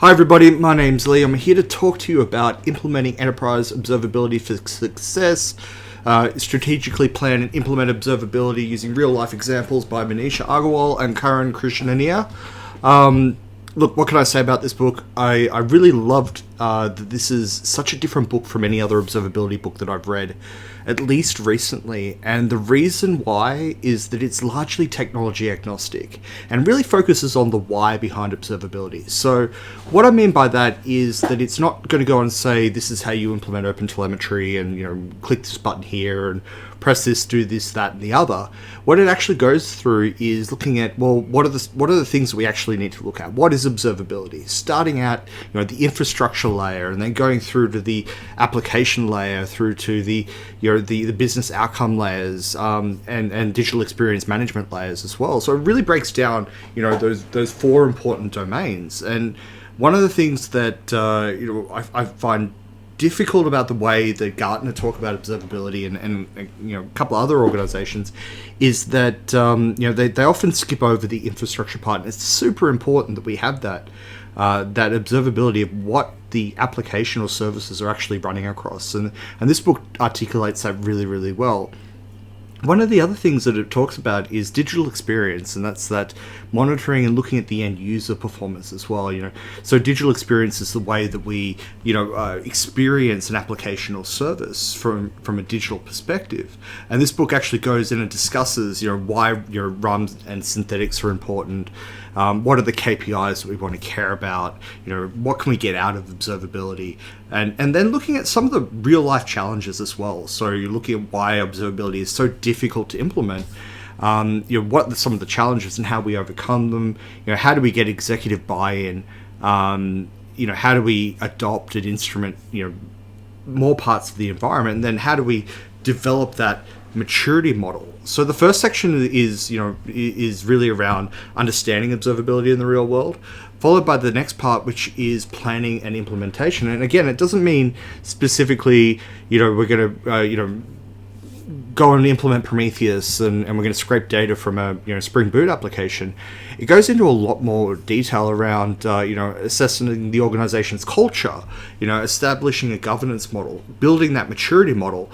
Hi everybody, my name's Lee. I'm here to talk to you about implementing enterprise observability for success, strategically plan and implement observability using real-life examples by Manisha, Agrawal, and Karun, Krishnannair. Look, what can I say about this book? I really loved that this is such a different book from any other observability book that I've read, at least recently. And the reason why is that it's largely technology agnostic and really focuses on the why behind observability. So what I mean by that is that it's not going to go and say, this is how you implement OpenTelemetry and, click this button here and press this, do this, that, and the other. What it actually goes through is looking at, well, what are the things that we actually need to look at? What is observability? Starting at, the infrastructure layer, and then going through to the application layer, through to the business outcome layers, and digital experience management layers as well. So it really breaks down, those four important domains. And one of the things that I find difficult about the way that Gartner talk about observability and a couple other organizations is that they often skip over the infrastructure part, and it's super important that we have that observability of what the application or services are actually running across, and this book articulates that really, really well. One of the other things that it talks about is digital experience, and that's that monitoring and looking at the end user performance as well. So digital experience is the way that we, experience an application or service from a digital perspective. And this book actually goes in and discusses, why RUMs and synthetics are important. What are the KPIs that we want to care about? What can we get out of observability? And then looking at some of the real life challenges as well. So you're looking at why observability is so difficult to implement. What are some of the challenges and how we overcome them? How do we get executive buy-in? How do we adopt and instrument more parts of the environment? And then how do we develop that maturity model? So the first section is really around understanding observability in the real world, followed by the next part, which is planning and implementation. And again, it doesn't mean specifically we're going to go and implement Prometheus and we're going to scrape data from a Spring Boot application. It goes into a lot more detail around assessing the organization's culture, establishing a governance model, building that maturity model.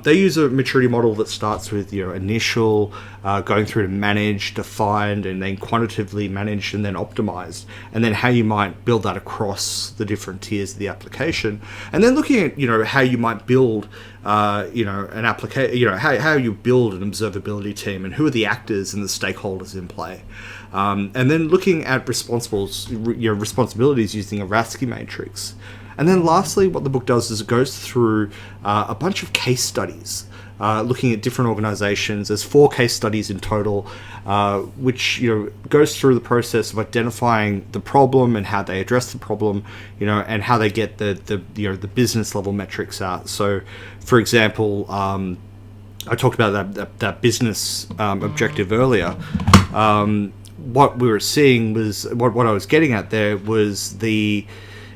They use a maturity model that starts with initial, going through to managed, defined, and then quantitatively managed, and then optimized, and then how you might build that across the different tiers of the application, and then looking at how you might build an application, how you build an observability team and who are the actors and the stakeholders in play. And then looking at responsibilities using a Ratsky matrix. And then lastly, what the book does is it goes through a bunch of case studies, looking at different organizations. There's 4 case studies in total, which goes through the process of identifying the problem and how they address the problem, and how they get the business level metrics out. So, for example, I talked about that business objective earlier. What we were seeing was what I was getting at there was the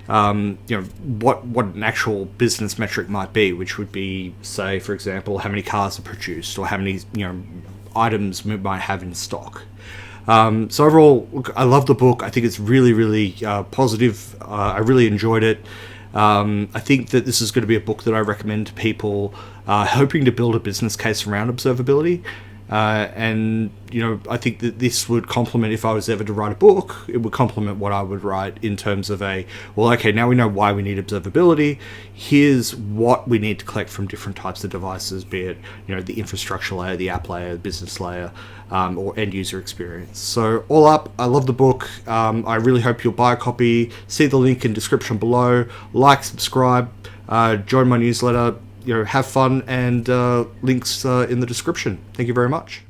what an actual business metric might be, which would be, say, for example, how many cars are produced or how many items we might have in stock. So overall, look, I love the book. I think it's really, really positive. I really enjoyed it. I think that this is going to be a book that I recommend to people hoping to build a business case around observability. And I think that this would complement, if I was ever to write a book, it would complement what I would write in terms of now we know why we need observability. Here's what we need to collect from different types of devices, be it, the infrastructure layer, the app layer, the business layer, or end user experience. So all up, I love the book. I really hope you'll buy a copy. See the link in description below. Like, subscribe, join my newsletter. Have fun, and links in the description. Thank you very much.